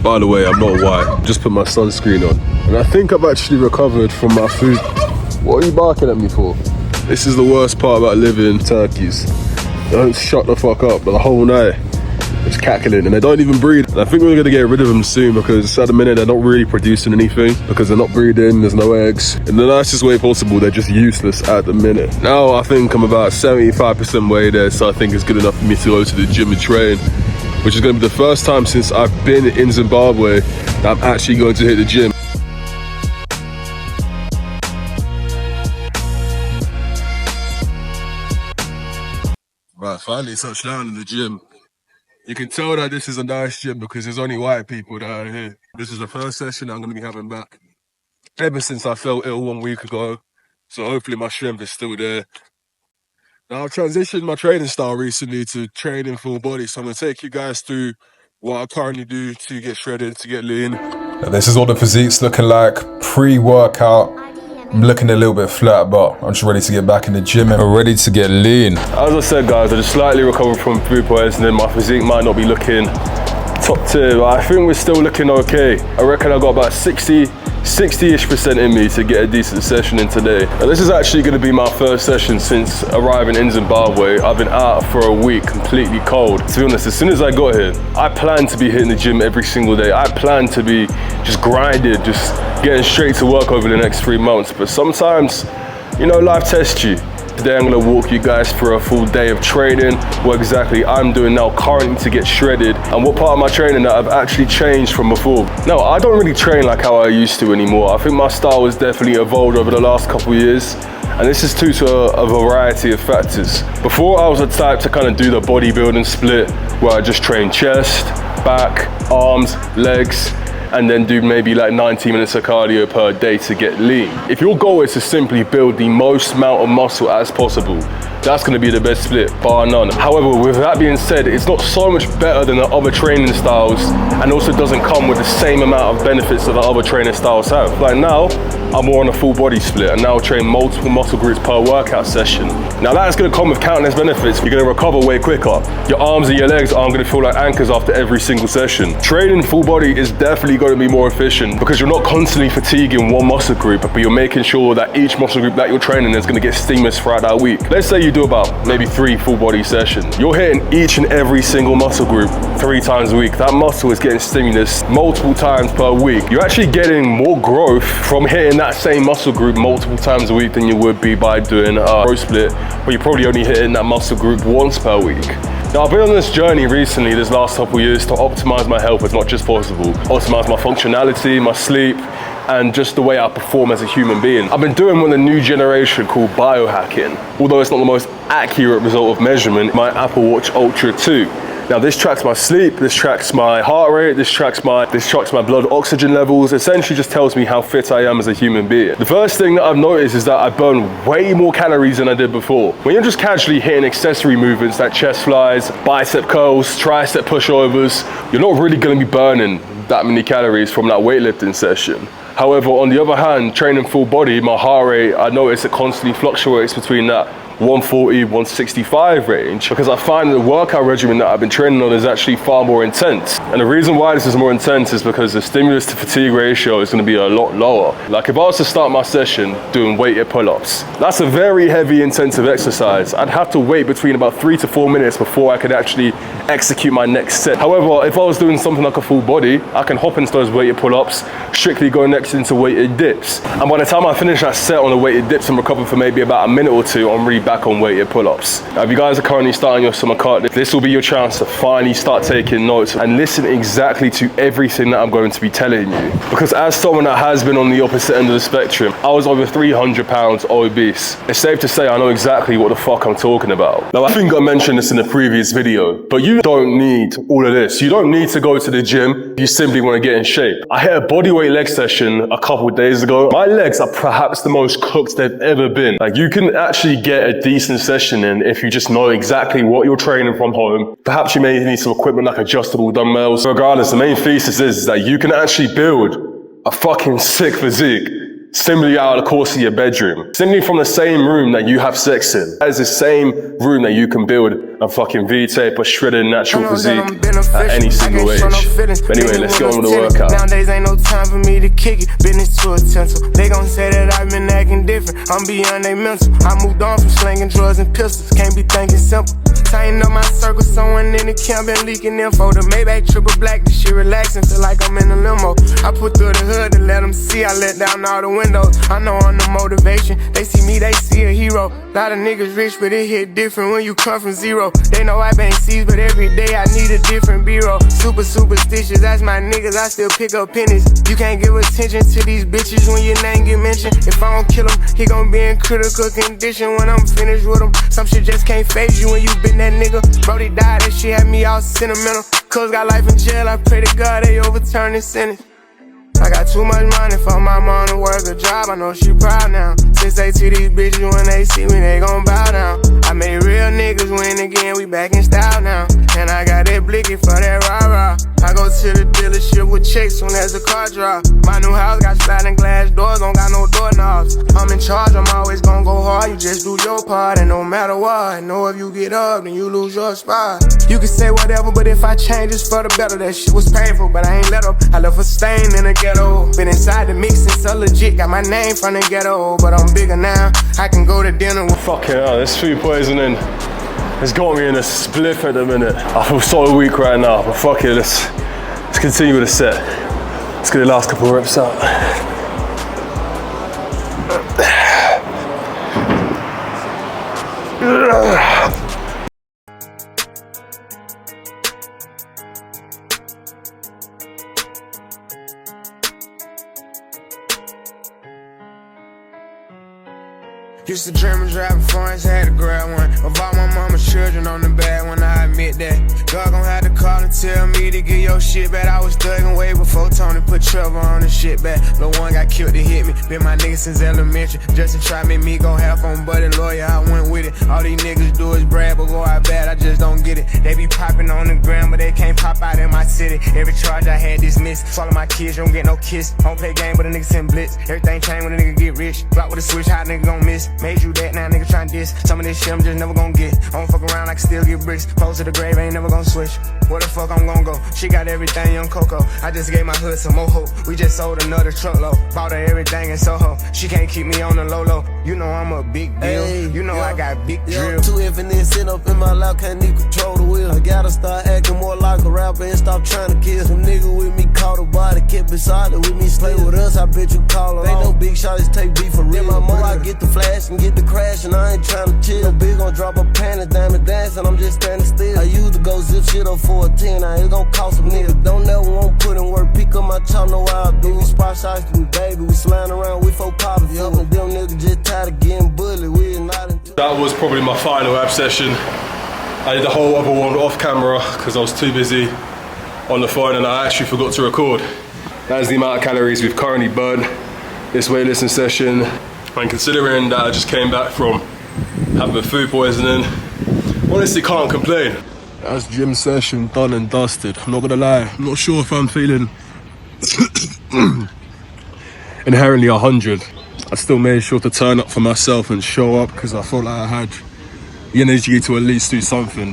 By the way, I'm not white, just put my sunscreen on. And I think I've actually recovered from my food. What are you barking at me for? This is the worst part about living in turkeys. They don't shut the fuck up, but the whole night it's cackling and they don't even breed. And I think we're gonna get rid of them soon because at the minute they're not really producing anything because they're not breeding, there's no eggs. In the nicest way possible, they're just useless at the minute. Now I think I'm about 75% way there, so I think it's good enough for me to go to the gym and train, which is gonna be the first time since I've been in Zimbabwe that I'm actually going to hit the gym. Right, finally touched down in the gym. You can tell that this is a nice gym because there's only white people that are here. This is the first session I'm going to be having back ever since I felt ill 1 week ago. So hopefully my strength is still there. Now I've transitioned my training style recently to training full body. So I'm going to take you guys through what I currently do to get shredded, to get lean. This is what the physique's looking like pre-workout. I'm looking a little bit flat, but I'm just ready to get back in the gym and ready to get lean. As I said, guys, I just slightly recovered from food poisoning. My physique might not be looking top tier, but I think we're still looking okay. I reckon I got about 60-ish% in me to get a decent session in today. Now, this is actually going to be my first session since arriving in Zimbabwe. I've been out for a week completely cold. To be honest, as soon as I got here, I planned to be hitting the gym every single day. I planned to be just grinded, just getting straight to work over the next 3 months. But sometimes, you know, life tests you. Today I'm going to walk you guys through a full day of training, what exactly I'm doing now currently to get shredded, and what part of my training that I've actually changed from before. Now, I don't really train like how I used to anymore. I think my style has definitely evolved over the last couple of years, and this is due to a variety of factors. Before, I was the type to kind of do the bodybuilding split, where I just train chest, back, arms, legs, and then do maybe like 90 minutes of cardio per day to get lean. If your goal is to simply build the most amount of muscle as possible, that's gonna be the best split, bar none. However, with that being said, it's not so much better than the other training styles, and also doesn't come with the same amount of benefits that the other training styles have. Like now, I'm more on a full body split, and now train multiple muscle groups per workout session. Now that's gonna come with countless benefits. You're gonna recover way quicker. Your arms and your legs aren't gonna feel like anchors after every single session. Training full body is definitely gonna be more efficient because you're not constantly fatiguing one muscle group, but you're making sure that each muscle group that you're training is gonna get stimulus throughout that week. Let's say you do about maybe 3 full body sessions. You're hitting each and every single muscle group 3 times a week. That muscle is getting stimulus multiple times per week. You're actually getting more growth from hitting that same muscle group multiple times a week than you would be by doing a pro split, where you're probably only hitting that muscle group once per week. Now, I've been on this journey recently, this last couple of years, to optimize my health as much as possible. Optimize my functionality, my sleep, and just the way I perform as a human being. I've been doing what the new generation call biohacking. Although it's not the most accurate result of measurement, my Apple Watch Ultra 2. Now this tracks my sleep, this tracks my heart rate, this tracks my blood oxygen levels, essentially just tells me how fit I am as a human being. The first thing that I've noticed is that I burn way more calories than I did before. When you're just casually hitting accessory movements like chest flies, bicep curls, tricep pushovers, you're not really gonna be burning that many calories from that weightlifting session. However, on the other hand, training full body, my heart rate, I notice it constantly fluctuates between that 140, 165 range, because I find the workout regimen that I've been training on is actually far more intense. And the reason why this is more intense is because the stimulus to fatigue ratio is going to be a lot lower. Like if I was to start my session doing weighted pull-ups, that's a very heavy intensive exercise. I'd have to wait between about 3 to 4 minutes before I could actually execute my next set. However, if I was doing something like a full body, I can hop into those weighted pull-ups, strictly go next into weighted dips. And by the time I finish that set on the weighted dips and recover for maybe about a minute or two, I'm really back on weighted pull-ups. Now, if you guys are currently starting your summer cut, this will be your chance to finally start taking notes and listen exactly to everything that I'm going to be telling you. Because as someone that has been on the opposite end of the spectrum, I was over 300 pounds obese. It's safe to say I know exactly what the fuck I'm talking about. Now, I think I mentioned this in a previous video, but you don't need all of this. You don't need to go to the gym. You simply want to get in shape. I hit a bodyweight leg session a couple of days ago. My legs are perhaps the most cooked they've ever been. Like, you can actually get a decent session in if you just know exactly what you're training from home. Perhaps you may need some equipment like adjustable dumbbells. Regardless, the main thesis is that you can actually build a fucking sick physique simply out of the course of your bedroom. Simply from the same room that you have sex in. That is the same room that you can build a fucking V-tape or shredded natural physique at any single age. But anyway, let's get on with the workout. Nowadays ain't no time for me to kick it, business to utensil. They gon' say that I've been acting different, I'm beyond they mental. I moved on from slinging drugs and pistols, can't be thinking simple. Tighten up my circle, someone in the camp been leaking info. The Maybach triple black, this shit relaxing, feel like I'm in a limo. I put through the hood to let them see, I let down all the windows. I know I'm the motivation, they see me, they see a hero. Lot of niggas rich, but it hit different when you come from zero. They know I bang C's, but every day I need a different B-roll. Super superstitious, that's my niggas, I still pick up pennies. You can't give attention to these bitches when your name get mentioned. If I don't kill him, he gon' be in critical condition when I'm finished with him. Some shit just can't phase you when you been that nigga. Brody died, that shit had me all sentimental. Cuz got life in jail, I pray to God they overturn this sentence. I got too much money for my mom to work a job, I know she proud now. Since they see these bitches when they see me, they gon' bow down. I made real niggas win again, we back in style now. And I got that blicky for that rah-rah. I go to the dealership with checks soon as the car drop. My new house got sliding glass doors, don't got no doorknobs. I'm in charge, I'm always gon' go hard, you just do your part. And no matter what, I know if you get up, then you lose your spot. You can say whatever, but if I change, it's for the better. That shit was painful, but I ain't let up. I left a stain in the ghetto. Been inside the mix since so legit, got my name from the ghetto. But I'm bigger now, I can go to dinner with. Fucking hell, this food poisoning has got me in a spliff at the minute. I feel so weak right now, but fuck it, let's continue with the set. Let's get the last couple of reps out. Used to dream of driving foreigns, had to grab one. Of all my mama's children on the bad one, I admit that. God gon' have to call and tell me to get your shit back. I was thugging way before Tony put Trevor on the shit back. Lil' one got killed to hit me, been my nigga since elementary. Just to try make me go half on buddy lawyer, I went with it. All these niggas do is brag, but go out bad, I just don't get it. They be popping on the gram, but they can't pop out in my city. Every charge I had dismissed. Follow my kids, you don't get no kiss. Don't play game, but a nigga send blitz. Everything change when a nigga get rich. Block with a switch, how a nigga gon' miss? Made you that, now nigga tryna diss. Some of this shit I'm just never gon' get. I don't fuck around, I can still get bricks. Close to the grave, ain't never gon' switch. Where the fuck I'm gon' go? She got everything, young Coco. I just gave my hood some more hope. We just sold another truckload. Bought her everything in Soho. She can't keep me on the low. You know I'm a big deal. Hey, you know I got big drill. Too infinite, sitting up in my lap, can't even control the wheel. I gotta start acting more like a rapper and stop trying to kill. Some nigga with me caught a body, kept beside it with me, slay with us. I bet you call it. They know big shots take beef for real. Then my more I get the flash and get the crash, and I ain't tryna chill. No big gon' drop a panties, diamond dancing, I'm just standing still. I used to go zip shit up for a 10, now it's gon' cost some niggas. Don't never want put in work, pick up my chop, know how I do. We spot shots to me, baby, we sliding around, we for poppin'. And them niggas just tired of getting bullied, we not into. That was probably my final ab session. I did the whole other one off camera because I was too busy on the phone and I actually forgot to record. That is the amount of calories we've currently burned this weightlifting session. And considering that I just came back from having food poisoning, honestly can't complain. That's gym session done and dusted. I'm not gonna lie, I'm not sure if I'm feeling inherently 100. I still made sure to turn up for myself and show up because I felt like I had the energy to at least do something.